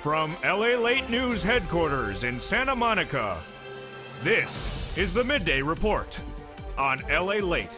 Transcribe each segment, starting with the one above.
From LALATE News headquarters in Santa Monica, this is the Midday Report on LALATE.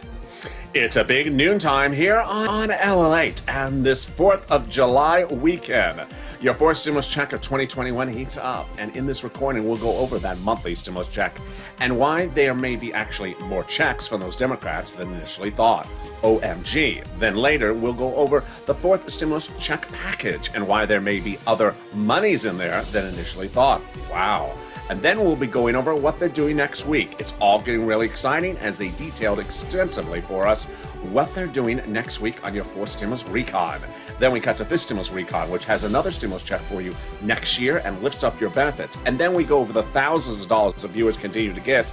It's a big noontime here on LALATE and this 4th of July weekend. Your fourth stimulus check of 2021 heats up, and in this recording we'll go over that monthly stimulus check and why there may be actually more checks from those Democrats than initially thought. OMG. Then later we'll go over the fourth stimulus check package and why there may be other monies in there than initially thought. Wow. And then we'll be going over what they're doing next week. It's all getting really exciting as they detailed extensively for us what they're doing next week on your fourth stimulus recon. Then we cut to fifth stimulus recon, which has another stimulus check for you next year and lifts up your benefits. And then we go over the thousands of dollars that viewers continue to get.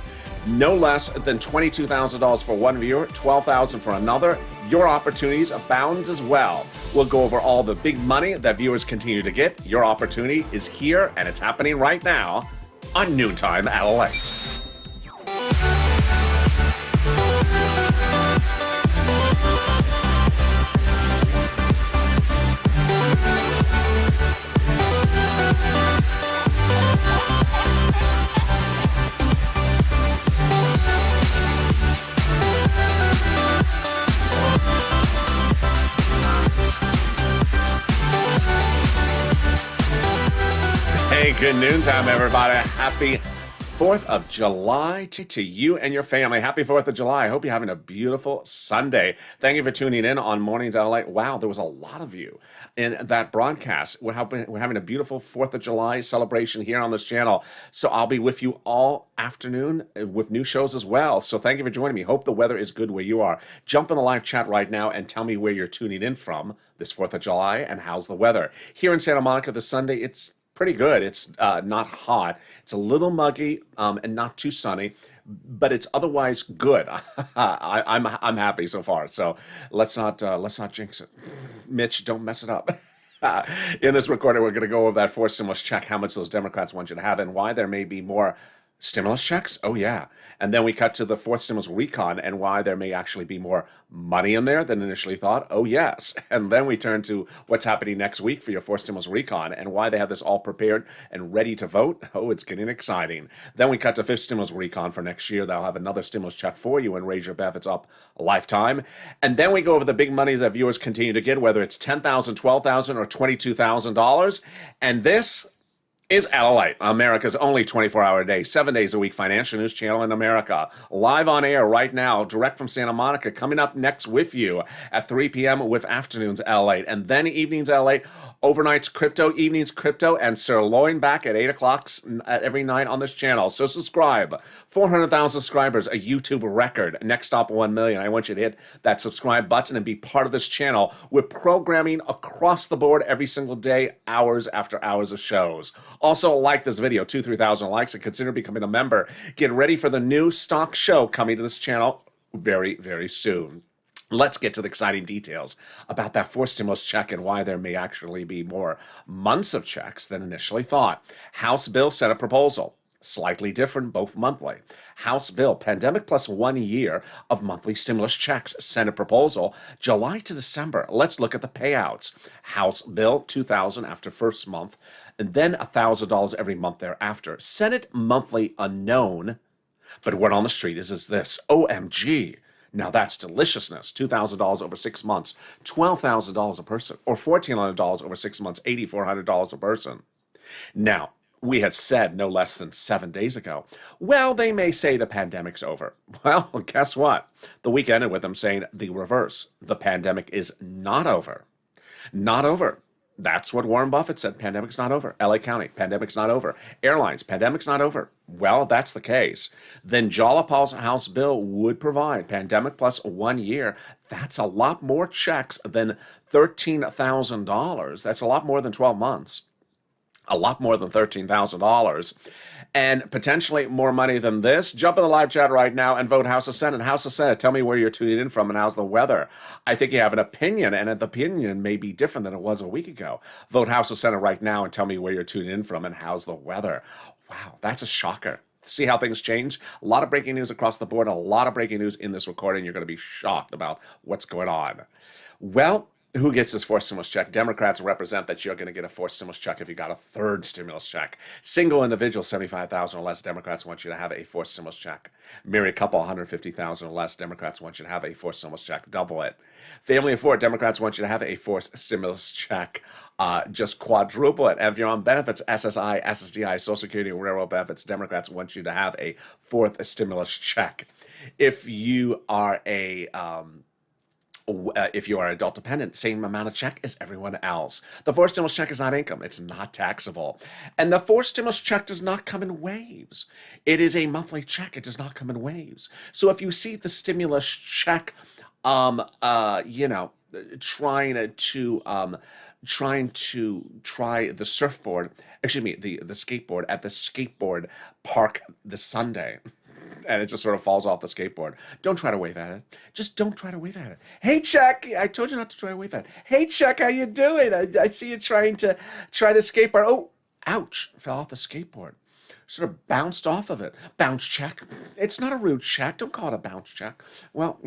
No less than $22,000 for one viewer, $12,000 for another. Your opportunities abound as well. We'll go over all the big money that viewers continue to get. Your opportunity is here, and it's happening right now on Noontime at LALATE. Hey, good noontime, everybody. Happy 4th of July to you and your family. Happy 4th of July. I hope you're having a beautiful Sunday. Thank you for tuning in on Mornings at LA. Wow, there was a lot of you in that broadcast. We're having a beautiful 4th of July celebration here on this channel. So I'll be with you all afternoon with new shows as well. So thank you for joining me. Hope the weather is good where you are. Jump in the live chat right now and tell me where you're tuning in from this 4th of July and how's the weather. Here in Santa Monica this Sunday, it's pretty good. It's not hot. It's a little muggy and not too sunny, but it's otherwise good. I'm happy so far. So let's not jinx it. Mitch, don't mess it up. In this recording, we're going to go over that fourth stimulus check, how much those Democrats want you to have, and why there may be more stimulus checks. Oh yeah. And then we cut to the fourth stimulus recon and why there may actually be more money in there than initially thought. Oh yes. And then we turn to what's happening next week for your fourth stimulus recon and why they have this all prepared and ready to vote. Oh, it's getting exciting. Then we cut to fifth stimulus recon for next year. They'll have another stimulus check for you and raise your benefits up a lifetime. And then we go over the big money that viewers continue to get, whether it's $10,000, $12,000, or $22,000. And this is LALATE, America's only 24-hour a day, 7 days a week financial news channel in America. Live on air right now, direct from Santa Monica, coming up next with you at 3 p.m. with afternoons LALATE, and then evenings LALATE, overnights crypto, evenings crypto, and sirloin back at 8 o'clock every night on this channel. So subscribe. 400,000 subscribers, a YouTube record. Next stop, 1 million. I want you to hit that subscribe button and be part of this channel. We're programming across the board every single day, hours after hours of shows. Also, like this video, 2,000-3,000 likes, and consider becoming a member. Get ready for the new stock show coming to this channel very, very soon. Let's get to the exciting details about that fourth stimulus check and why there may actually be more months of checks than initially thought. House bill Senate proposal. Slightly different, both monthly. House bill, pandemic plus 1 year of monthly stimulus checks, Senate proposal, July to December. Let's look at the payouts. House bill, $2,000 after first month, and then $1,000 every month thereafter. Senate monthly unknown, but word on the street is this. OMG. Now that's deliciousness. $2,000 over 6 months, $12,000 a person, or $1,400 over 6 months, $8,400 a person. Now, we had said no less than 7 days ago, well, they may say the pandemic's over. Well, guess what? The week ended with them saying the reverse. The pandemic is not over. Not over. That's what Warren Buffett said. Pandemic's not over. LA County, pandemic's not over. Airlines, pandemic's not over. Well, if that's the case, then Jolapal's House bill would provide pandemic plus 1 year. That's a lot more checks than $13,000. That's a lot more than 12 months. A lot more than $13,000. And potentially more money than this. Jump in the live chat right now and vote House of Senate. House of Senate, tell me where you're tuning in from and how's the weather. I think you have an opinion, and the opinion may be different than it was a week ago. Vote House of Senate right now and tell me where you're tuning in from and how's the weather. Wow, that's a shocker. See how things change? A lot of breaking news across the board, a lot of breaking news in this recording. You're going to be shocked about what's going on. Well, Who gets this fourth stimulus check? Democrats represent that you're going to get a fourth stimulus check if you got a third stimulus check. Single individual, 75,000 or less, Democrats want you to have a fourth stimulus check. Married couple, 150,000 or less, Democrats want you to have a fourth stimulus check. Double it. Family of four, Democrats want you to have a fourth stimulus check. Just quadruple it. And if you're on benefits, SSI, SSDI, Social Security, railroad benefits, Democrats want you to have a fourth stimulus check. If you are if you are adult dependent, same amount of check as everyone else. The fourth stimulus check is not income. It's not taxable. And the fourth stimulus check does not come in waves. It is a monthly check. It does not come in waves. So if you see the stimulus check, you know, trying to try the surfboard, excuse me, the skateboard at the skateboard park this Sunday, and it just sort of falls off the skateboard. Don't try to wave at it. Just don't try to wave at it. Hey, Chuck, I told you not to try to wave at it. Hey, Chuck, how you doing? I see you trying to try the skateboard. Oh, ouch, fell off the skateboard. Sort of bounced off of it. Bounce check. It's not a rude check. Don't call it a bounce check. Well,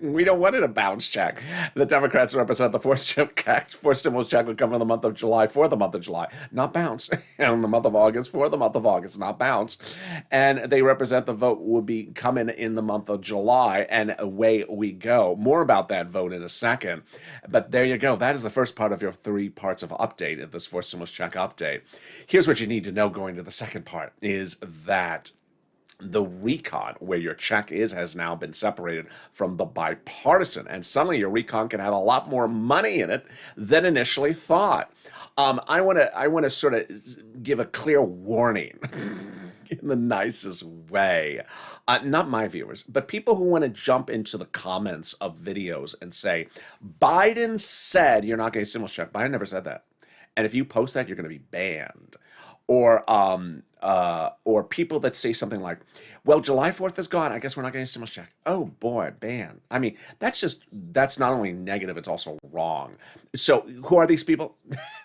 we don't want it a bounce check. The Democrats represent the fourth stimulus check would come in the month of July for the month of July, not bounce. And in the month of August for the month of August, not bounce. And they represent the vote will be coming in the month of July, and away we go. More about that vote in a second. But there you go. That is the first part of your 3 parts of update of this fourth stimulus check update. Here's what you need to know going to the second part is that the recon, where your check is, has now been separated from the bipartisan, and suddenly your recon can have a lot more money in it than initially thought. I want to sort of give a clear warning in the nicest way. Not my viewers, but people who want to jump into the comments of videos and say, Biden said you're not getting a stimulus check. Biden never said that. And if you post that, you're going to be banned. Or people that say something like, well, July 4th is gone. I guess we're not getting a stimulus check. Oh boy, ban. I mean, that's not only negative, it's also wrong. So who are these people?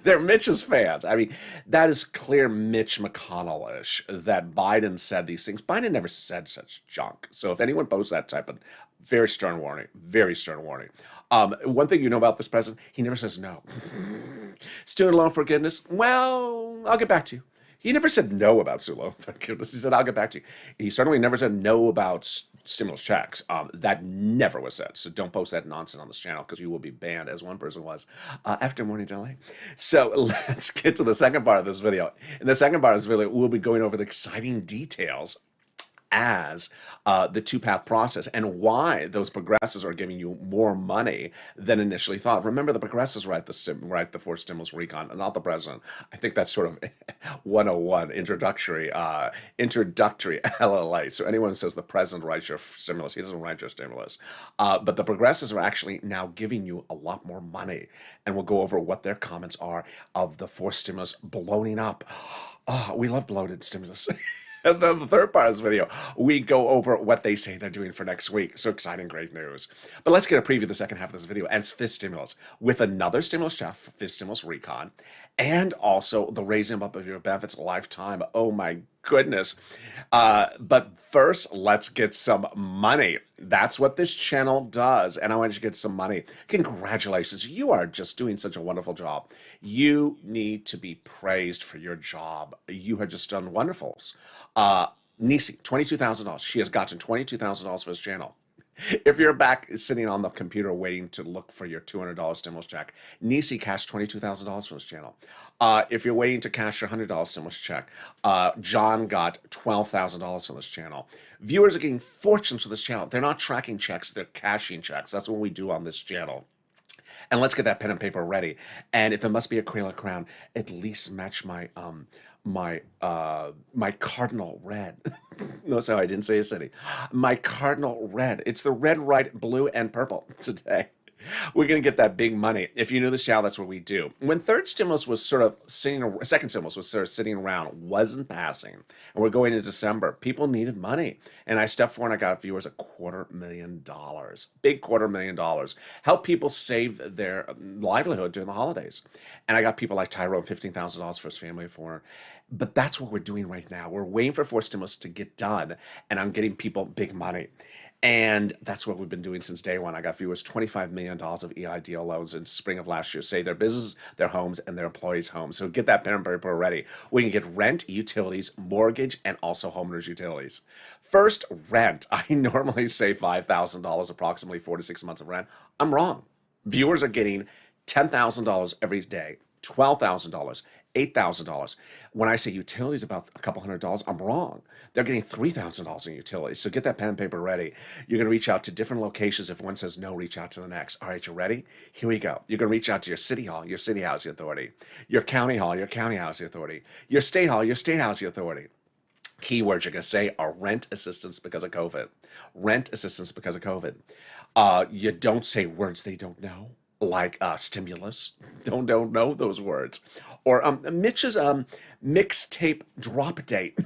They're Mitch's fans. I mean, that is clear Mitch McConnell-ish that Biden said these things. Biden never said such junk. So if anyone posts that type of very stern warning, very stern warning. One thing you know about this president, he never says no. Student loan forgiveness, well, I'll get back to you. He never said no about student loan forgiveness. He said, I'll get back to you. He certainly never said no about stimulus checks. That never was said. So don't post that nonsense on this channel because you will be banned, as one person was, after Morning's LA. So let's get to the second part of this video. In the second part of this video, we'll be going over the exciting details as the two-path process and why those progressives are giving you more money than initially thought. Remember, the progressives write the fourth stimulus recon, not the president. I think that's sort of 101 introductory LALATE. So anyone who says the president writes your stimulus, he doesn't write your stimulus. But the progressives are actually now giving you a lot more money, and we'll go over what their comments are of the fourth stimulus bloating up. Oh, we love bloated stimulus. And then the third part of this video, we go over what they say they're doing for next week. So exciting, great news. But let's get a preview of the second half of this video and fifth stimulus with another stimulus check, fifth stimulus recon, and also the raising up of your benefits lifetime. Oh my goodness. But first, let's get some money. That's what this channel does. And I want you to get some money. Congratulations. You are just doing such a wonderful job. You need to be praised for your job. You have just done wonderfuls. Nisi, $22,000. She has gotten $22,000 for this channel. If you're back sitting on the computer waiting to look for your $200 stimulus check, Nisi cashed $22,000 for this channel. If you're waiting to cash your $100 stimulus check, John got $12,000 for this channel. Viewers are getting fortunes for this channel. They're not tracking checks, they're cashing checks. That's what we do on this channel. And let's get that pen and paper ready. And if it must be a Crayola crown, at least match my my cardinal red. No, sorry, I didn't say a city. My cardinal red. It's the red, white, blue, and purple today. We're going to get that big money. If you knew this channel, that's what we do. When third stimulus was sort of sitting, second stimulus was sort of sitting around, wasn't passing, and we're going into December, people needed money. And I stepped forward and I got viewers $250,000, big $250,000, help people save their livelihood during the holidays. And I got people like Tyrone, $15,000 for his family of four. But that's what we're doing right now. We're waiting for fourth stimulus to get done, and I'm getting people big money. And that's what we've been doing since day one. I got viewers $25 million of EIDL loans in spring of last year. Save their businesses, their homes, and their employees' homes. So get that pen and paper ready. We can get rent, utilities, mortgage, and also homeowners' utilities. First, rent. I normally say $5,000, approximately 4 to 6 months of rent. I'm wrong. Viewers are getting $10,000 every day, $12,000, $8,000. When I say utilities about a couple $100, I'm wrong. They're getting $3,000 in utilities. So get that pen and paper ready. You're going to reach out to different locations. If one says no, reach out to the next. All right, you ready? Here we go. You're going to reach out to your city hall, your city housing authority, your county hall, your county housing authority, your state hall, your state housing authority. Keywords you're going to say are rent assistance because of COVID. Rent assistance because of COVID. You don't say words they don't know, like stimulus. Don't know those words. Or Mitch's mixtape drop date.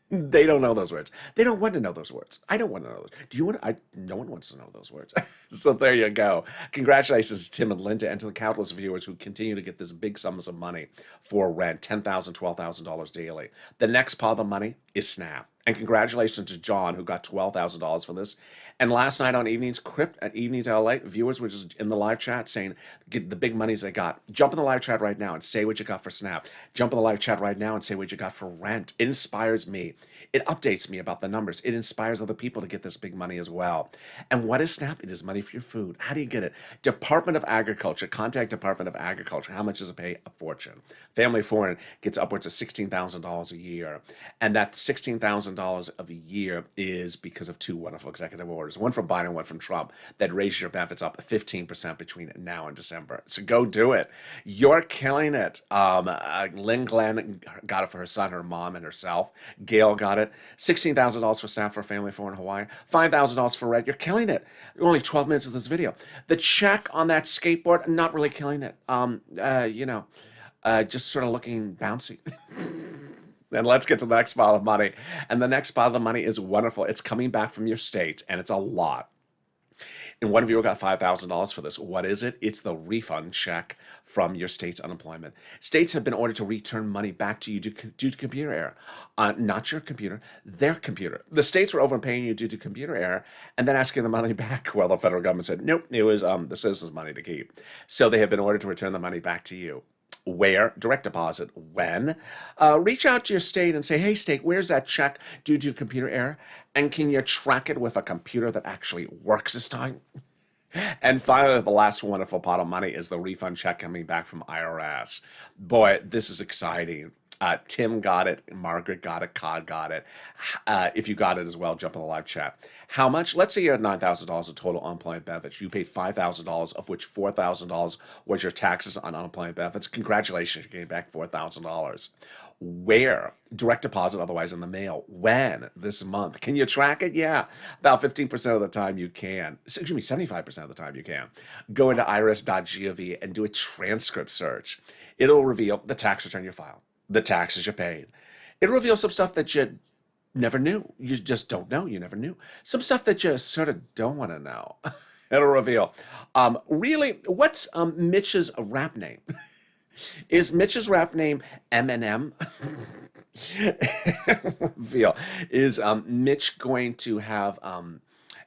They don't know those words. They don't want to know those words. I don't want to know those. Do you want to? No one wants to know those words. So there you go. Congratulations to Tim and Linda and to the countless viewers who continue to get this big sums of money for rent, $10,000, $12,000 daily. The next part of the money is SNAP. And congratulations to John, who got $12,000 for this. And last night on Evenings Crypt at Evenings LA, viewers were just in the live chat saying get the big monies they got. Jump in the live chat right now and say what you got for SNAP. Jump in the live chat right now and say what you got for rent. It inspires me. It updates me about the numbers. It inspires other people to get this big money as well. And what is SNAP? It is money for your food. How do you get it? Department of Agriculture. Contact Department of Agriculture. How much does it pay? A fortune. Family Foreign gets upwards of $16,000 a year. And that $16,000 of a year is because of two wonderful executive orders. One from Biden, one from Trump, that raised your benefits up 15% between now and December. So go do it. You're killing it. Lynn Glenn got it for her son, her mom, and herself. Gail got it. $16,000 for staff for a family for in Hawaii. $5,000 for rent. You're killing it. Only 12 minutes of this video. The check on that skateboard, not really killing it. Just sort of looking bouncy. And let's get to the next pile of money. And the next pile of money is wonderful. It's coming back from your state, and it's a lot. And one of you got $5,000 for this. What is it? It's the refund check from your state's unemployment. States have been ordered to return money back to you due to computer error. Not your computer, their computer. The states were overpaying you due to computer error and then asking the money back. Well, the federal government said, nope, it was the citizens' money to keep. So they have been ordered to return the money back to you. Where? Direct deposit. When? Reach out to your state and say, hey, state, where's that check due to computer error? And can you track it with a computer that actually works this time? And finally, the last wonderful pot of money is the refund check coming back from IRS. Boy, this is exciting. Tim got it, Margaret got it, Cod got it. If you got it as well, jump in the live chat. How much? Let's say you had $9,000 of total unemployment benefits. You paid $5,000, of which $4,000 was your taxes on unemployment benefits. Congratulations, you're getting back $4,000. Where? Direct deposit, otherwise in the mail. When? This month. Can you track it? Yeah. About 15% of the time you can. Excuse me, 75% of the time you can. Go into irs.gov and do a transcript search. It'll reveal the tax return you filed, the taxes you paid. It'll reveal some stuff that you never knew. You just don't know. You never knew. Some stuff that you sort of don't want to know. It'll reveal. Really, what's Mitch's rap name? Is Mitch's rap name Eminem? Reveal. Is Mitch going to have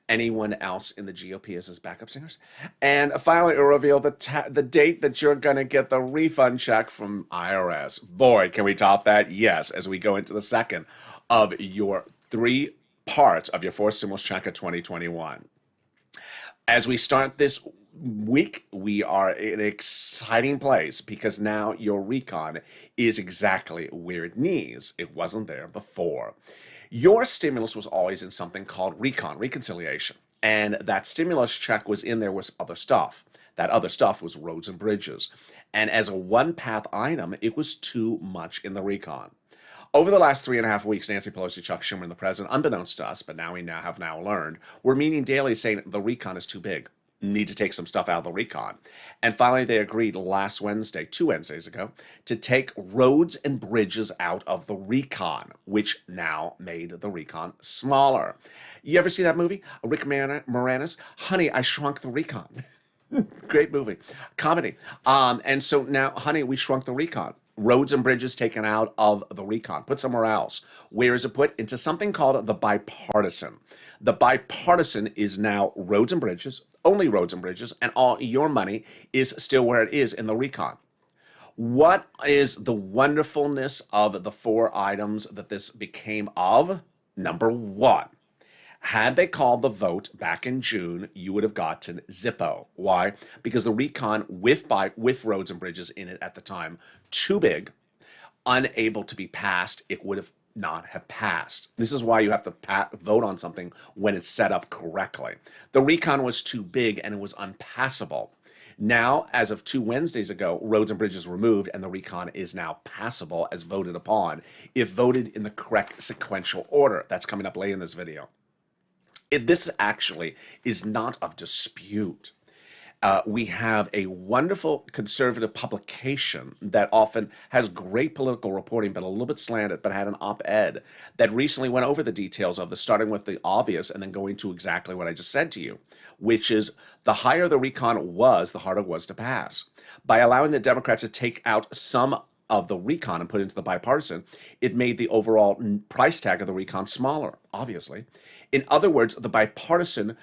anyone else in the GOP as his backup singers? And finally, it'll reveal the date that you're going to get the refund check from IRS. Boy, can we top that? Yes, as we go into the second of your 3 parts of your 4th stimulus check of 2021. As we start this week, we are in an exciting place because now your recon is exactly where it needs. It wasn't there before. Your stimulus was always in something called reconciliation. And that stimulus check was in there with other stuff. That other stuff was roads and bridges. And as a one-path item, it was too much in the recon. Over the last 3.5 weeks, Nancy Pelosi, Chuck Schumer, and the president, unbeknownst to us, but now we have learned, were meeting daily saying the recon is too big. Need to take some stuff out of the recon. And finally, they agreed last Wednesday, 2 Wednesdays ago, to take roads and bridges out of the recon, which now made the recon smaller. You ever see that movie? Rick Moranis? Honey, I Shrunk the Recon. Great movie. Comedy. And so now, honey, we shrunk the recon. Roads and bridges taken out of the recon, put somewhere else. Where is it put? Into something called the bipartisan. The bipartisan is now roads and bridges, only roads and bridges, and all your money is still where it is in the recon. What is the wonderfulness of the 4 items that this became of? Number 1. Had they called the vote back in June, you would have gotten Zippo. Why? Because the recon with roads and bridges in it at the time, too big, unable to be passed, it would have not have passed. This is why you have to vote on something when it's set up correctly. The recon was too big and it was unpassable. Now, as of 2 Wednesdays ago, roads and bridges removed and the recon is now passable as voted upon, if voted in the correct sequential order. That's coming up later in this video. This actually is not of dispute. We have a wonderful conservative publication that often has great political reporting, but a little bit slanted, but had an op-ed that recently went over the details of this, starting with the obvious and then going to exactly what I just said to you, which is the higher the recon was, the harder it was to pass. By allowing the Democrats to take out some of the recon and put it into the bipartisan, it made the overall price tag of the recon smaller, obviously. In other words, the bipartisan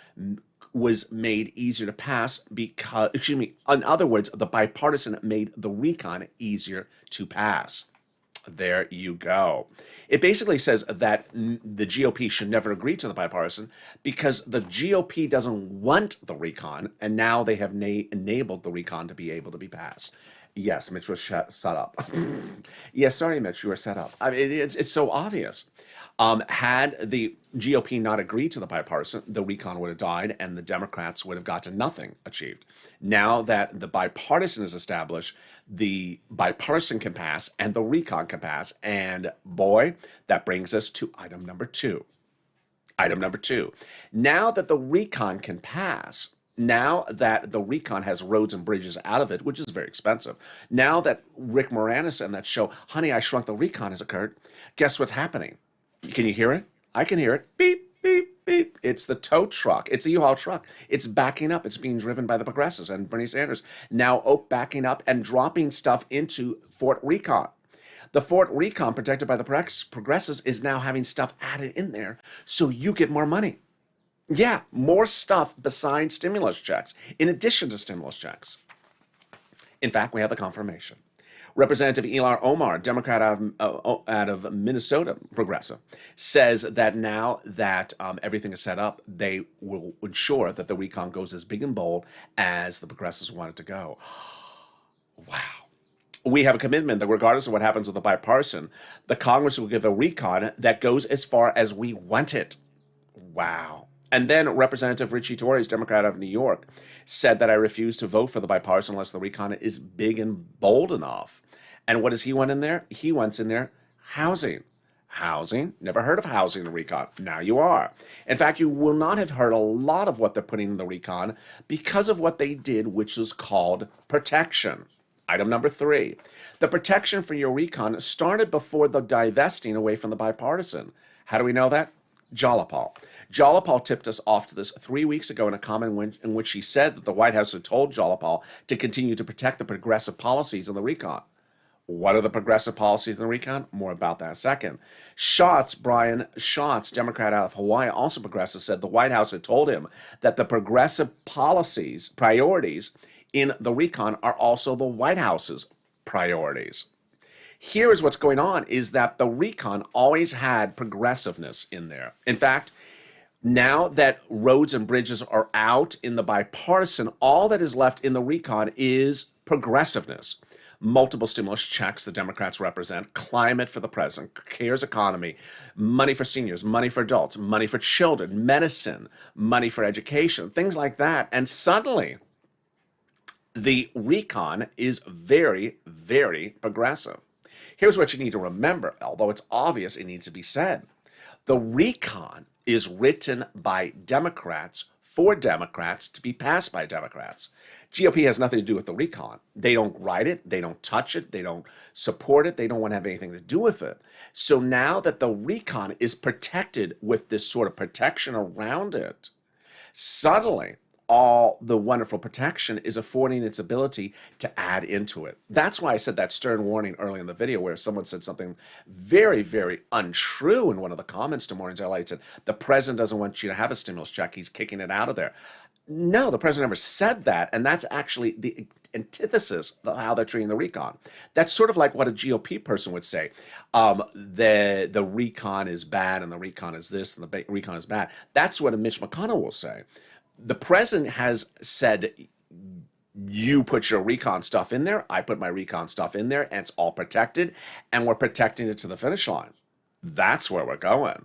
was made easier to pass because, in other words, the bipartisan made the recon easier to pass. There you go. It basically says that the GOP should never agree to the bipartisan because the GOP doesn't want the recon, and now they have enabled the recon to be able to be passed. Yes, Mitch was set up. Yes, sorry, Mitch, you were set up. I mean, it's so obvious. Had the GOP not agreed to the bipartisan, the recon would have died and the Democrats would have gotten nothing achieved. Now that the bipartisan is established, the bipartisan can pass and the recon can pass. And boy, that brings us to item number 2. Item number 2. Now that the recon can pass, now that the recon has roads and bridges out of it, which is very expensive, now that Rick Moranis and that show, Honey, I Shrunk the Recon, has occurred, guess what's happening? Can you hear it? I can hear it. Beep, beep, beep. It's the tow truck. It's a U-Haul truck. It's backing up. It's being driven by the progressives and Bernie Sanders. Now backing up and dropping stuff into Fort Recon. The Fort Recon, protected by the progressives, is now having stuff added in there so you get more money. Yeah, more stuff besides stimulus checks, in addition to stimulus checks. In fact, we have the confirmation. Representative Ilhan Omar, Democrat out of Minnesota, progressive, says that now that everything is set up, they will ensure that the recon goes as big and bold as the progressives want it to go. Wow. We have a commitment that regardless of what happens with the bipartisan, the Congress will give a recon that goes as far as we want it. Wow. And then Representative Richie Torres, Democrat of New York, said that I refuse to vote for the bipartisan unless the recon is big and bold enough. And what does he want in there? He wants in there housing. Housing? Never heard of housing in the recon. Now you are. In fact, you will not have heard a lot of what they're putting in the recon because of what they did, which is called protection. Item number 3. The protection for your recon started before the divesting away from the bipartisan. How do we know that? Jalopal. Jalopal tipped us off to this 3 weeks ago in a comment in which he said that the White House had told Jalopal to continue to protect the progressive policies in the recon. What are the progressive policies in the recon? More about that in a second. Brian Schatz, Democrat out of Hawaii, also progressive, said the White House had told him that the progressive policies, priorities in the recon are also the White House's priorities. Here is what's going on, is that the recon always had progressiveness in there. In fact, now that roads and bridges are out in the bipartisan, all that is left in the recon is progressiveness. Multiple stimulus checks the Democrats represent, climate for the president, CARES economy, money for seniors, money for adults, money for children, medicine, money for education, things like that. And suddenly, the recon is very, very progressive. Here's what you need to remember, although it's obvious, it needs to be said. The recon is written by Democrats for Democrats to be passed by Democrats. GOP has nothing to do with the recon. They don't write it, they don't touch it, they don't support it, they don't want to have anything to do with it. So now that the recon is protected with this sort of protection around it, suddenly all the wonderful protection is affording its ability to add into it. That's why I said that stern warning early in the video where someone said something very, very untrue in one of the comments to Mornings LA. Said, the president doesn't want you to have a stimulus check. He's kicking it out of there. No, the president never said that. And that's actually the antithesis of how they're treating the recon. That's sort of like what a GOP person would say. The recon is bad and the recon is this and the recon is bad. That's what a Mitch McConnell will say. The president has said, you put your recon stuff in there, I put my recon stuff in there, and it's all protected, and we're protecting it to the finish line. That's where we're going.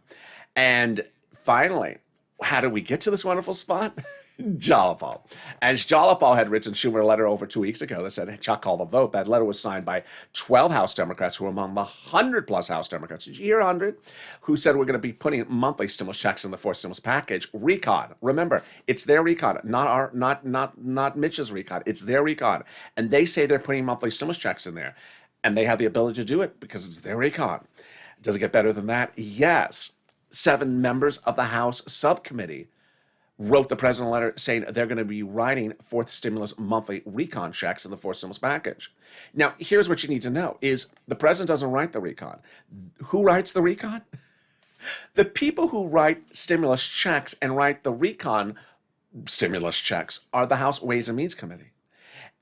And finally, how did we get to this wonderful spot? Jalopal. And Jalopal had written Schumer a letter over 2 weeks ago that said, hey, Chuck, call the vote. That letter was signed by 12 House Democrats who were among the 100-plus House Democrats. Did you hear 100? Who said we're going to be putting monthly stimulus checks in the fourth stimulus package. Recon. Remember, it's their recon, not Mitch's recon. It's their recon. And they say they're putting monthly stimulus checks in there. And they have the ability to do it because it's their recon. Does it get better than that? Yes. 7 members of the House subcommittee wrote the president a letter saying they're going to be writing fourth stimulus monthly recon checks in the fourth stimulus package. Now, here's what you need to know is the president doesn't write the recon. Who writes the recon? The people who write stimulus checks and write the recon stimulus checks are the House Ways and Means Committee.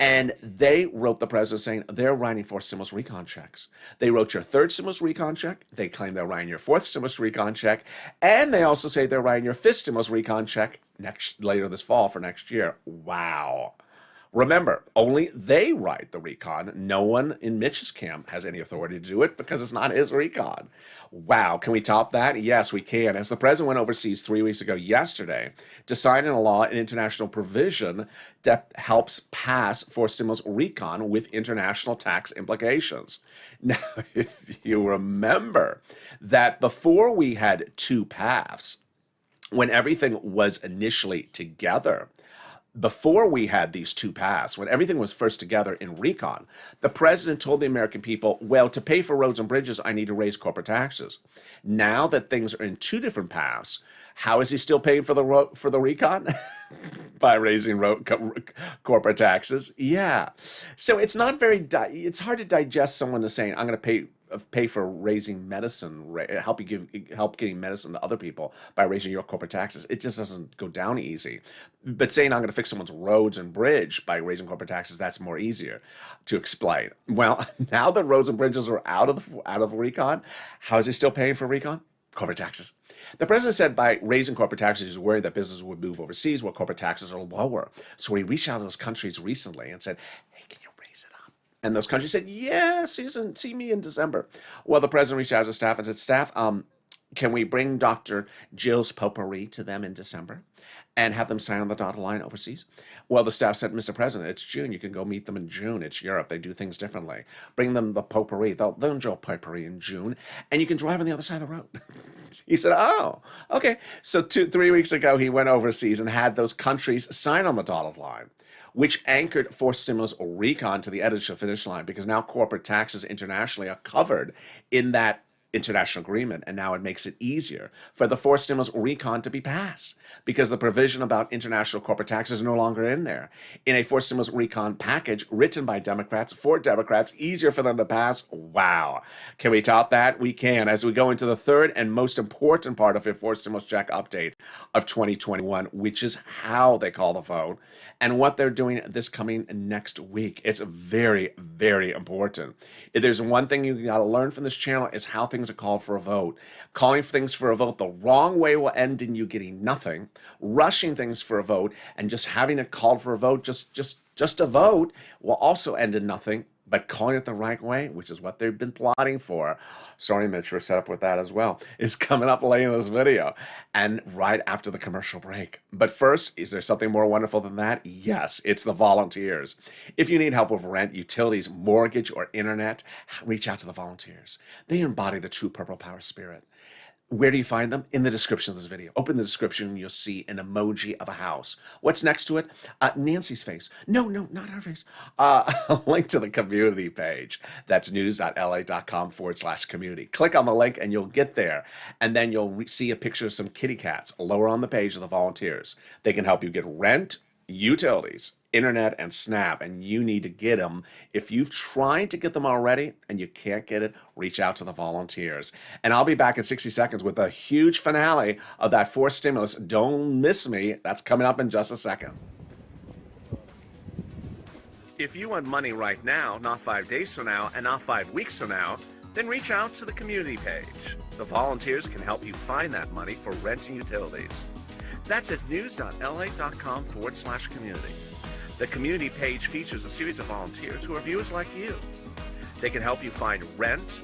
And they wrote the president saying they're writing fourth stimulus recon checks. They wrote your third stimulus recon check. They claim they're writing your fourth stimulus recon check. And they also say they're writing your fifth stimulus recon check later this fall for next year. Wow. Remember, only they write the recon. No one in Mitch's camp has any authority to do it because it's not his recon. Wow, can we top that? Yes, we can. As the president went overseas 3 weeks ago yesterday to sign in a law an international provision that helps pass fourth stimulus recon with international tax implications. Now, if you remember that before we had two paths, when everything was initially together, before we had these two paths, when everything was first together in recon, the president told the American people, well, to pay for roads and bridges, I need to raise corporate taxes. Now that things are in two different paths, how is he still paying for the recon? By raising corporate taxes. Yeah. So it's not very, it's hard to digest someone to saying, I'm going to pay for raising medicine, help getting medicine to other people by raising your corporate taxes. It just doesn't go down easy. But saying I'm going to fix someone's roads and bridge by raising corporate taxes, that's more easier to explain. Well, now that roads and bridges are out of recon, how is he still paying for recon? Corporate taxes. The president said by raising corporate taxes, he's worried that businesses would move overseas where corporate taxes are lower. So he reached out to those countries recently and said, hey, can you raise it up? And those countries said, yes, see me in December. Well, the president reached out to staff and said, staff, can we bring Dr. Jill's potpourri to them in December and have them sign on the dotted line overseas? Well, the staff said, Mr. President, it's June. You can go meet them in June. It's Europe. They do things differently. Bring them the potpourri. They'll enjoy potpourri in June, and you can drive on the other side of the road. He said, oh, okay. So 3 weeks ago, he went overseas and had those countries sign on the dotted line, which anchored fourth stimulus recon to the edge of the finish line because now corporate taxes internationally are covered in that international agreement, and now it makes it easier for the fourth stimulus recon to be passed because the provision about international corporate taxes is no longer in there. In a fourth stimulus recon package written by Democrats for Democrats, easier for them to pass. Wow. Can we top that? We can. As we go into the third and most important part of your fourth stimulus check update of 2021, which is how they call the vote and what they're doing this coming next week. It's very, very important. If there's one thing you got to learn from this channel is how things are called for a vote. Calling things for a vote the wrong way will end in you getting nothing. Rushing things for a vote and just having it called for a vote, just a vote, will also end in nothing. But calling it the right way, which is what they've been plotting for, sorry, Mitch, we're set up with that as well, is coming up later in this video and right after the commercial break. But first, is there something more wonderful than that? Yes, it's the volunteers. If you need help with rent, utilities, mortgage, or internet, reach out to the volunteers. They embody the true Purple Power spirit. Where do you find them? In the description of this video. Open the description and you'll see an emoji of a house. What's next to it? Nancy's face. No, not her face. A link to the community page. That's news.la.com/community. Click on the link and you'll get there. And then you'll see a picture of some kitty cats lower on the page of the volunteers. They can help you get rent, utilities, internet, and SNAP, and you need to get them. If you've tried to get them already and you can't get it, reach out to the volunteers. And I'll be back in 60 seconds with a huge finale of that fourth stimulus. Don't miss me. That's coming up in just a second. If you want money right now, not 5 days from now, and not 5 weeks from now, then reach out to the community page. The volunteers can help you find that money for rent and utilities. That's at news.la.com/community. The community page features a series of volunteers who are viewers like you. They can help you find rent,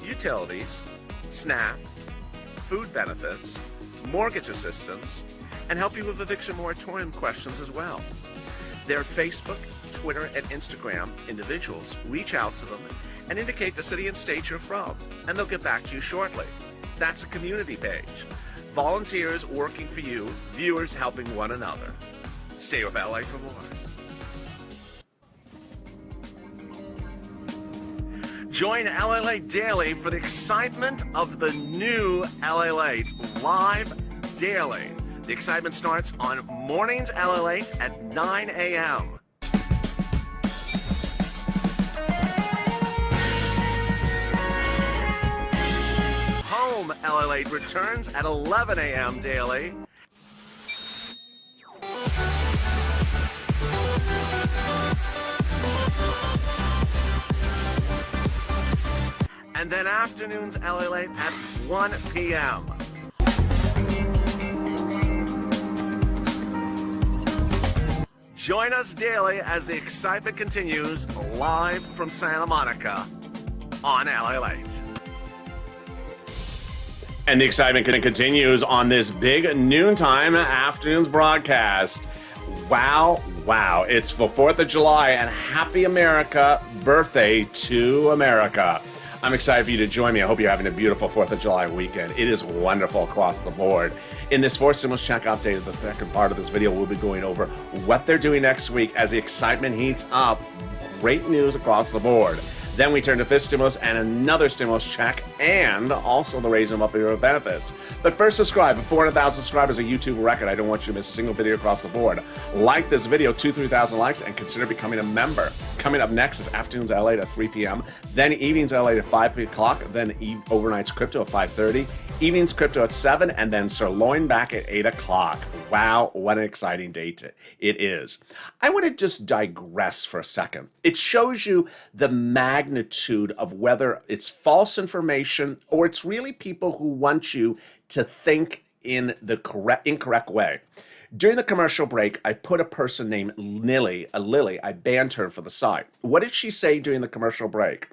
utilities, SNAP, food benefits, mortgage assistance, and help you with eviction moratorium questions as well. Their Facebook, Twitter, and Instagram individuals reach out to them and indicate the city and state you're from, and they'll get back to you shortly. That's a community page. Volunteers working for you, viewers helping one another. Stay with LA for more. Join LALATE Daily for the excitement of the new LALATE live daily. The excitement starts on Mornings LALATE at 9 a.m. Home LALATE returns at 11 a.m. daily. And then afternoons LALATE at 1 p.m. Join us daily as the excitement continues live from Santa Monica on LALATE. And the excitement continues on this big noontime afternoon's broadcast. Wow, wow. It's for 4th of July and happy America birthday to America. I'm excited for you to join me. I hope you're having a beautiful 4th of July weekend. It is wonderful across the board. In this fourth stimulus check update, the second part of this video, we'll be going over what they're doing next week as the excitement heats up. Great news across the board. Then we turn to fifth stimulus and another stimulus check, and also the raising of upbeat benefits. But first, subscribe. At 400,000 subscribers, a YouTube record. I don't want you to miss a single video across the board. Like this video, 2,000-3,000 likes, and consider becoming a member. Coming up next is Afternoons LA at 3 p.m., then Evenings LA at 5 o'clock, then Overnight's Crypto at 5:30, Evenings Crypto at 7, and then Sirloin back at 8 o'clock. Wow, what an exciting date it is. I want to just digress for a second. It shows you the magnitude of whether it's false information or it's really people who want you to think in the incorrect way. During the commercial break, I put a person named Lily, I banned her for the site. What did she say during the commercial break?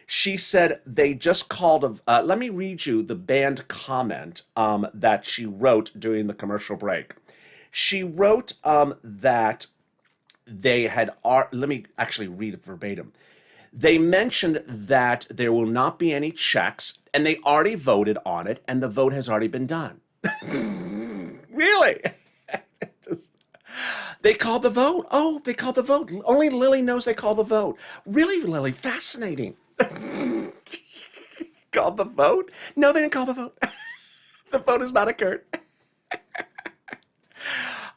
She said they just called, let me read you the banned comment that she wrote during the commercial break. She wrote that they had, let me actually read it verbatim. They mentioned that there will not be any checks, and they already voted on it, and the vote has already been done. Really? They called the vote. Oh, they called the vote. Only Lily knows they called the vote. Really, Lily? Fascinating. Called the vote? No, they didn't call the vote. The vote has not occurred.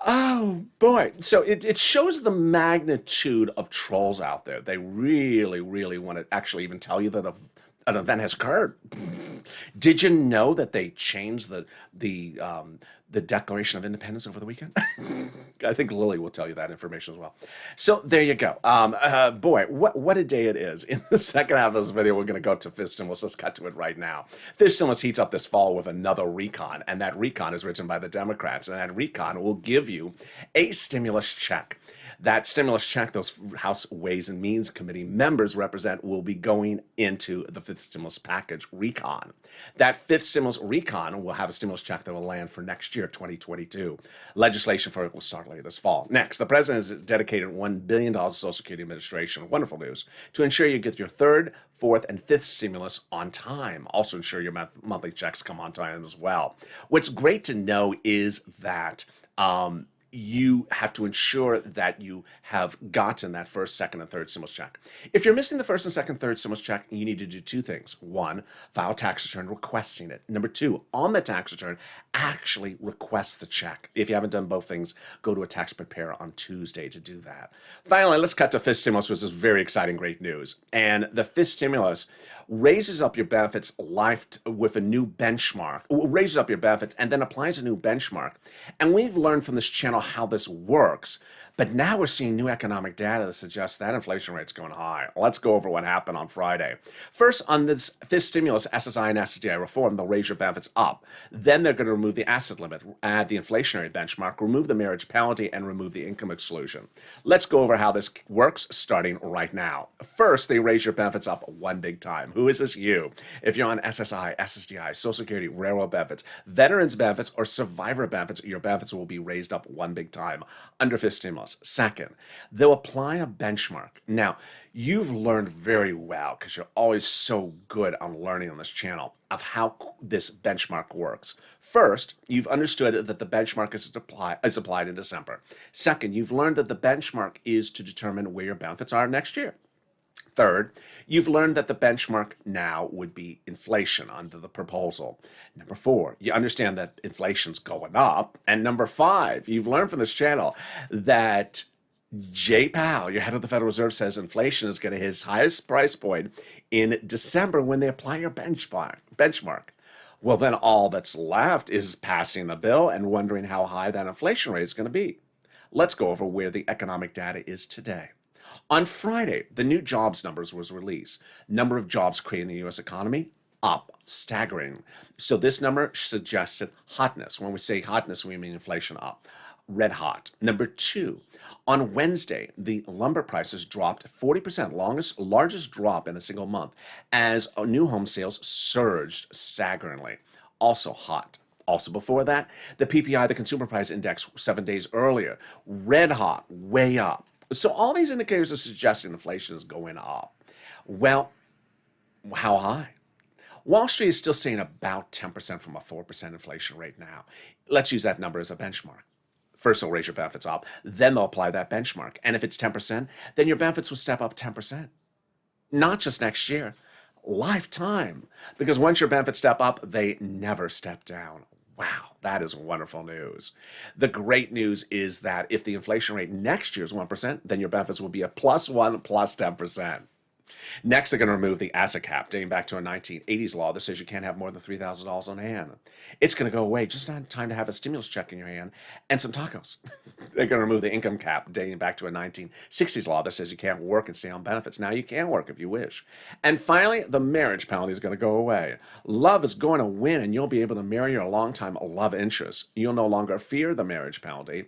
Oh, boy. So it shows the magnitude of trolls out there. They really, really want to actually even tell you that an event has occurred. Did you know that they changed the Declaration of Independence over the weekend? I think Lily will tell you that information as well. So there you go. Boy, what a day it is. In the second half of this video, we're going to go to fifth stimulus. Let's cut to it right now. Fifth stimulus heats up this fall with another recon, and that recon is written by the Democrats, and that recon will give you a stimulus check. That stimulus check, those House Ways and Means Committee members represent, will be going into the fifth stimulus package recon. That fifth stimulus recon will have a stimulus check that will land for next year, 2022. Legislation for it will start later this fall. Next, the president has dedicated $1 billion to Social Security Administration, wonderful news, to ensure you get your third, fourth, and fifth stimulus on time. Also ensure your monthly checks come on time as well. What's great to know is that you have to ensure that you have gotten that first, second, and third stimulus check. If you're missing the first and second, third stimulus check, you need to do two things. One, file a tax return requesting it. Number two, on the tax return, actually request the check. If you haven't done both things, go to a tax preparer on Tuesday to do that. Finally, let's cut to fifth stimulus, which is very exciting, great news. And the fifth stimulus raises up your benefits with a new benchmark, raises up your benefits and then applies a new benchmark. And we've learned from this channel how this works, but now we're seeing new economic data that suggests that inflation rate's going high. Let's go over what happened on Friday. First, on this fifth stimulus, SSI and SSDI reform, they'll raise your benefits up. Then they're going to remove the asset limit, add the inflationary benchmark, remove the marriage penalty, and remove the income exclusion. Let's go over how this works starting right now. First, they raise your benefits up one big time. Who is this? You. If you're on SSI, SSDI, Social Security, railroad benefits, veterans benefits, or survivor benefits, your benefits will be raised up one big time under fifth stimulus. Second, they'll apply a benchmark. Now, you've learned very well, because you're always so good on learning on this channel, of how this benchmark works. First, you've understood that the benchmark is applied in December. Second, you've learned that the benchmark is to determine where your benefits are next year. Third, you've learned that the benchmark now would be inflation under the proposal. Number four, you understand that inflation's going up. And number five, you've learned from this channel that Jay Powell, your head of the Federal Reserve, says inflation is going to hit its highest price point in December when they apply your benchmark. Well, then all that's left is passing the bill and wondering how high that inflation rate is going to be. Let's go over where the economic data is today. On Friday, the new jobs numbers was released. Number of jobs created in the U.S. economy, up, staggering. So this number suggested hotness. When we say hotness, we mean inflation up, red hot. Number two, on Wednesday, the lumber prices dropped 40%, largest drop in a single month, as new home sales surged staggeringly. Also hot. Also before that, the PPI, the Consumer Price Index, 7 days earlier, red hot, way up. So all these indicators are suggesting inflation is going up. Well, how high? Wall Street is still saying about 10% from a 4% inflation rate now. Let's use that number as a benchmark. First, they'll raise your benefits up. Then they'll apply that benchmark. And if it's 10%, then your benefits will step up 10%. Not just next year, lifetime. Because once your benefits step up, they never step down. Wow, that is wonderful news. The great news is that if the inflation rate next year is 1%, then your benefits will be a +1 plus 10%. Next, they're going to remove the asset cap, dating back to a 1980s law that says you can't have more than $3,000 on hand. It's going to go away just in time to have a stimulus check in your hand and some tacos. They're going to remove the income cap, dating back to a 1960s law that says you can't work and stay on benefits. Now you can work if you wish. And finally, the marriage penalty is going to go away. Love is going to win, and you'll be able to marry your longtime love interest. You'll no longer fear the marriage penalty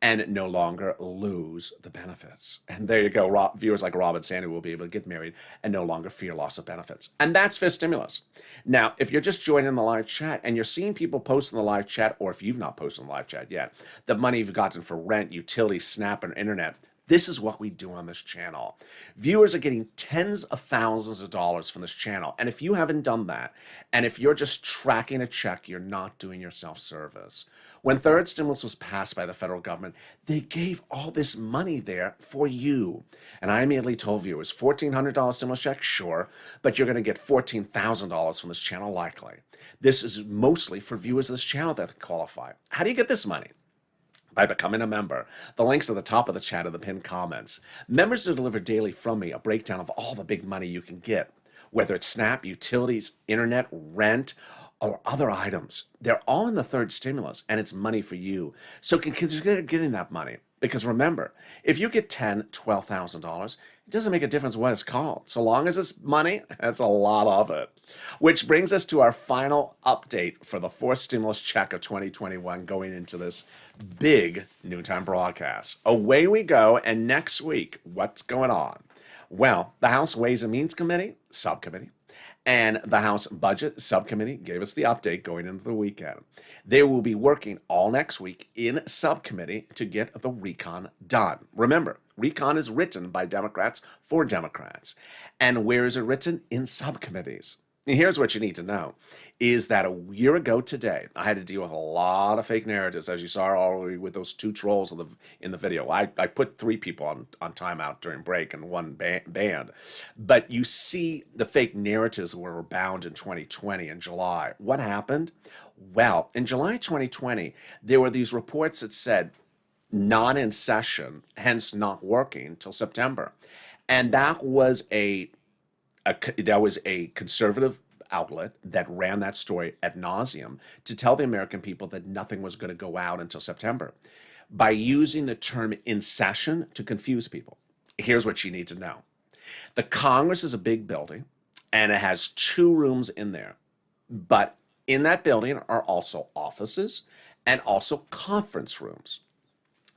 and no longer lose the benefits. And there you go. Viewers like Rob and Sandy will be able to get married and no longer fear loss of benefits. And that's fifth stimulus. Now, if you're just joining the live chat and you're seeing people post in the live chat, or if you've not posted in the live chat yet, the money you've gotten for rent, utilities, SNAP, and internet, this is what we do on this channel. Viewers are getting tens of thousands of dollars from this channel. And if you haven't done that, and if you're just tracking a check, you're not doing yourself service. When third stimulus was passed by the federal government, they gave all this money there for you. And I immediately told viewers, $1,400 stimulus check, sure, but you're going to get $14,000 from this channel likely. This is mostly for viewers of this channel that qualify. How do you get this money? By becoming a member. The link's at the top of the chat and the pinned comments. Members are delivered daily from me a breakdown of all the big money you can get, whether it's SNAP, utilities, internet, rent, or other items. They're all in the third stimulus, and it's money for you. So consider getting that money. Because remember, if you get $10,000, $12,000, it doesn't make a difference what it's called. So long as it's money, that's a lot of it. Which brings us to our final update for the fourth stimulus check of 2021 going into this big noontime broadcast. Away we go, and next week, what's going on? Well, the House Ways and Means Committee, subcommittee, and the House Budget Subcommittee gave us the update going into the weekend. They will be working all next week in subcommittee to get the recon done. Remember, recon is written by Democrats for Democrats. And where is it written? In subcommittees. Here's what you need to know is that a year ago today, I had to deal with a lot of fake narratives, as you saw already with those two trolls in the video. I put three people on timeout during break and one banned. But you see the fake narratives were bound in 2020 in July. What happened? Well, in July 2020, there were these reports that said not in session, hence not working till September. And that was a conservative outlet that ran that story ad nauseum to tell the American people that nothing was going to go out until September by using the term in session to confuse people. Here's what you need to know. The Congress is a big building and it has two rooms in there, but in that building are also offices and also conference rooms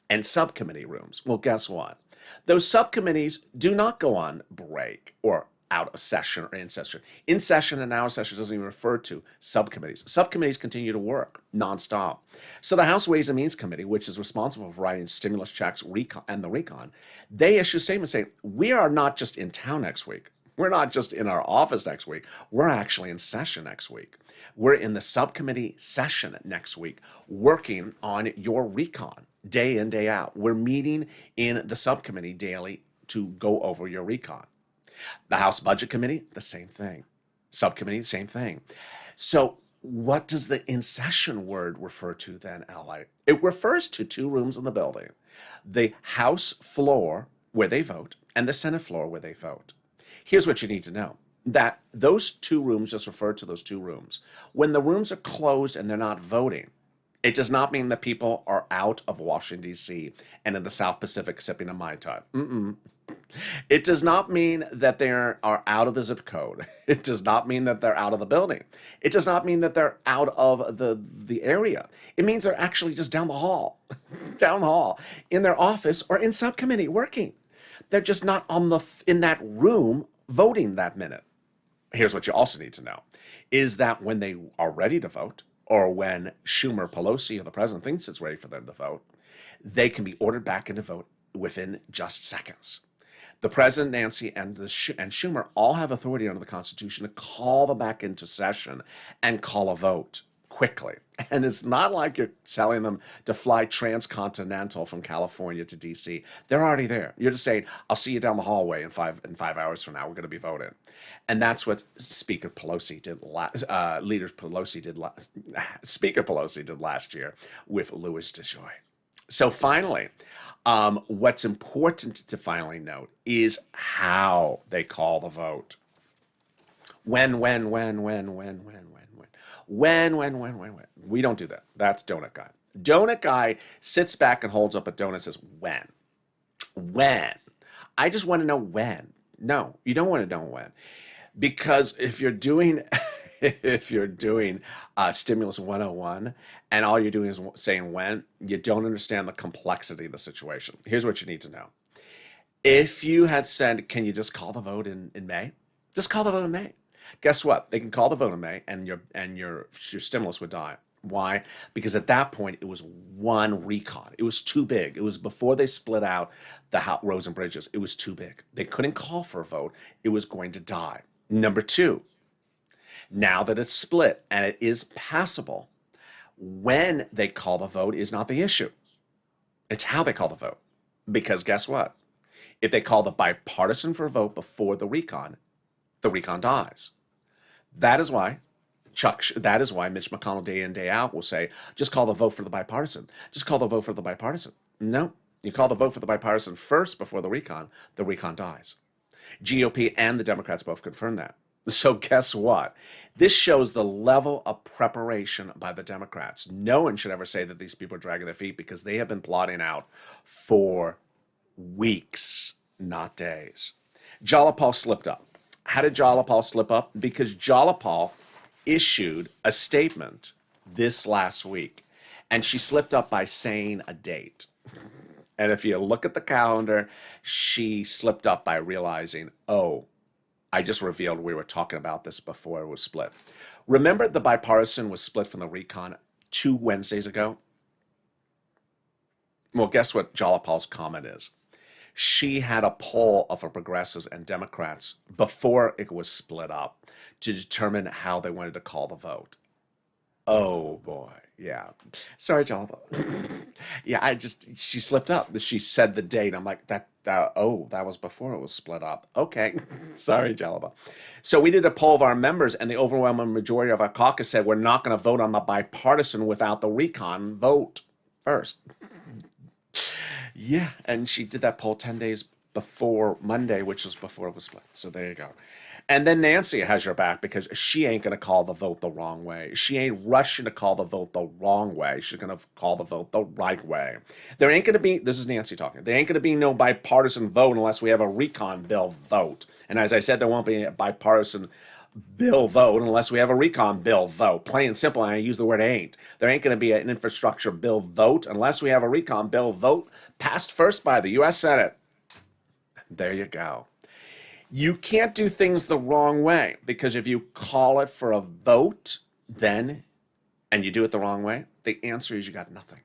and subcommittee rooms. Well, guess what? Those subcommittees do not go on break or out of session or in session. In session and out of session doesn't even refer to subcommittees. Subcommittees continue to work nonstop. So the House Ways and Means Committee, which is responsible for writing stimulus checks and the recon, they issue a statement saying, we are not just in town next week. We're not just in our office next week. We're actually in session next week. We're in the subcommittee session next week, working on your recon day in, day out. We're meeting in the subcommittee daily to go over your recon. The House Budget Committee, the same thing. Subcommittee, same thing. So what does the in session word refer to then, LA? It refers to two rooms in the building. The House floor where they vote and the Senate floor where they vote. Here's what you need to know. That those two rooms just refer to those two rooms. When the rooms are closed and they're not voting, it does not mean that people are out of Washington, D.C. and in the South Pacific sipping a Mai Tai. It does not mean that they are out of the zip code. It does not mean that they're out of the building. It does not mean that they're out of the area. It means they're actually just down the hall, in their office or in subcommittee working. They're just not in that room voting that minute. Here's what you also need to know, is that when they are ready to vote, or when Schumer, Pelosi, or the president thinks it's ready for them to vote, they can be ordered back into vote within just seconds. The president, Nancy, and Schumer all have authority under the Constitution to call them back into session and call a vote quickly. And it's not like you're telling them to fly transcontinental from California to D.C. They're already there. You're just saying, I'll see you down the hallway in five hours from now. We're going to be voting. And that's what Speaker Pelosi did Speaker Pelosi did last year with Louis DeJoy. So finally, what's important to finally note is how they call the vote. When. We don't do that. That's Donut Guy. Donut Guy sits back and holds up a donut and says, when? When? I just want to know when. No, you don't want to know when. Because if you're doing Stimulus 101 and all you're doing is saying when, you don't understand the complexity of the situation. Here's what you need to know. If you had said, can you just call the vote in May? Just call the vote in May. Guess what? They can call the vote in May and your stimulus would die. Why? Because at that point, it was one recon. It was too big. It was before they split out the roads and bridges. It was too big. They couldn't call for a vote. It was going to die. Number two, now that it's split and it is passable, when they call the vote is not the issue. It's how they call the vote. Because guess what? If they call the bipartisan for a vote before the recon dies. That is why Mitch McConnell day in, day out will say, just call the vote for the bipartisan. Just call the vote for the bipartisan. No, you call the vote for the bipartisan first before the recon dies. GOP and the Democrats both confirm that. So guess what? This shows the level of preparation by the Democrats. No one should ever say that these people are dragging their feet because they have been plotting out for weeks, not days. Jalapal slipped up. How did Jalapal slip up? Because Jalapal issued a statement this last week, and she slipped up by saying a date. And if you look at the calendar, she slipped up by realizing, oh, I just revealed we were talking about this before it was split. Remember the bipartisan was split from the recon 2 Wednesdays ago? Well, guess what Jalapal's comment is? She had a poll of her progressives and Democrats before it was split up to determine how they wanted to call the vote. Oh boy. Yeah. Sorry, Jalapa. Yeah, she slipped up. She said the date. I'm like, that was before it was split up. Okay. Sorry, Jalapa. So we did a poll of our members, and the overwhelming majority of our caucus said we're not going to vote on the bipartisan without the recon vote first. Yeah, and she did that poll 10 days before Monday, which was before it was split. So there you go. And then Nancy has your back because she ain't going to call the vote the wrong way. She ain't rushing to call the vote the wrong way. She's going to call the vote the right way. There ain't going to be, this is Nancy talking, there ain't going to be no bipartisan vote unless we have a recon bill vote. And as I said, there won't be a bipartisan bill vote unless we have a recon bill vote. Plain and simple, and I use the word ain't. There ain't going to be an infrastructure bill vote unless we have a recon bill vote passed first by the U.S. Senate. There you go. You can't do things the wrong way, because if you call it for a vote then, and you do it the wrong way, the answer is you got nothing.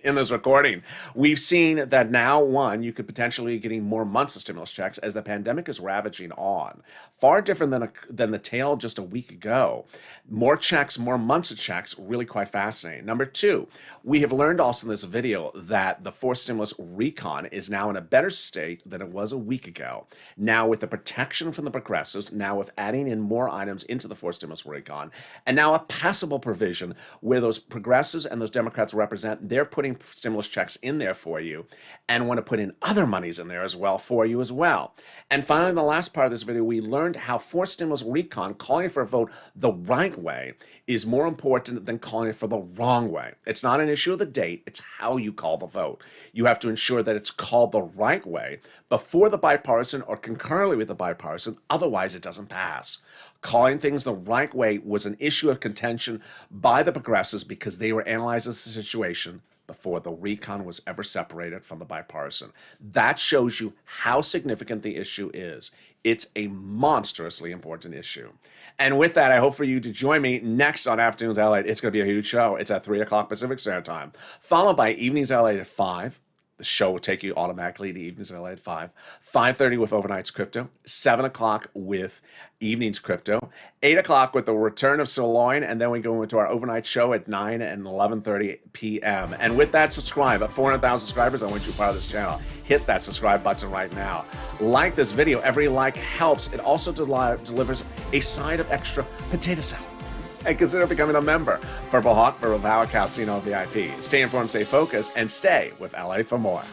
In this recording, we've seen that now, one, you could potentially be getting more months of stimulus checks as the pandemic is ravaging on. Far different than the tale just a week ago. More checks, more months of checks, really quite fascinating. Number two, we have learned also in this video that the forced stimulus recon is now in a better state than it was a week ago. Now with the protection from the progressives, now with adding in more items into the forced stimulus recon, and now a passable provision where those progressives and those Democrats represent, they're putting stimulus checks in there for you and want to put in other monies in there as well for you as well. And finally, in the last part of this video, we learned how forced stimulus recon, calling for a vote the right way, is more important than calling it for the wrong way. It's not an issue of the date, it's how you call the vote. You have to ensure that it's called the right way before the bipartisan or concurrently with the bipartisan, otherwise it doesn't pass. Calling things the right way was an issue of contention by the progressives because they were analyzing the situation before the recon was ever separated from the bipartisan. That shows you how significant the issue is. It's a monstrously important issue. And with that, I hope for you to join me next on Afternoons LA. It's going to be a huge show. It's at 3 o'clock Pacific Standard Time, followed by Evenings LA at 5. The show will take you automatically to Evenings LA at 5. 5:30 with Overnight's Crypto. 7 o'clock with Evenings Crypto. 8 o'clock with the return of Sirloin. And then we go into our overnight show at 9 and 11:30 p.m. And with that, subscribe. At 400,000 subscribers, I want you to be part of this channel. Hit that subscribe button right now. Like this video. Every like helps. It also delivers a side of extra potato salad. And consider becoming a member. Purple Hawk for Valor Casino VIP. Stay informed, stay focused, and stay with LA for more.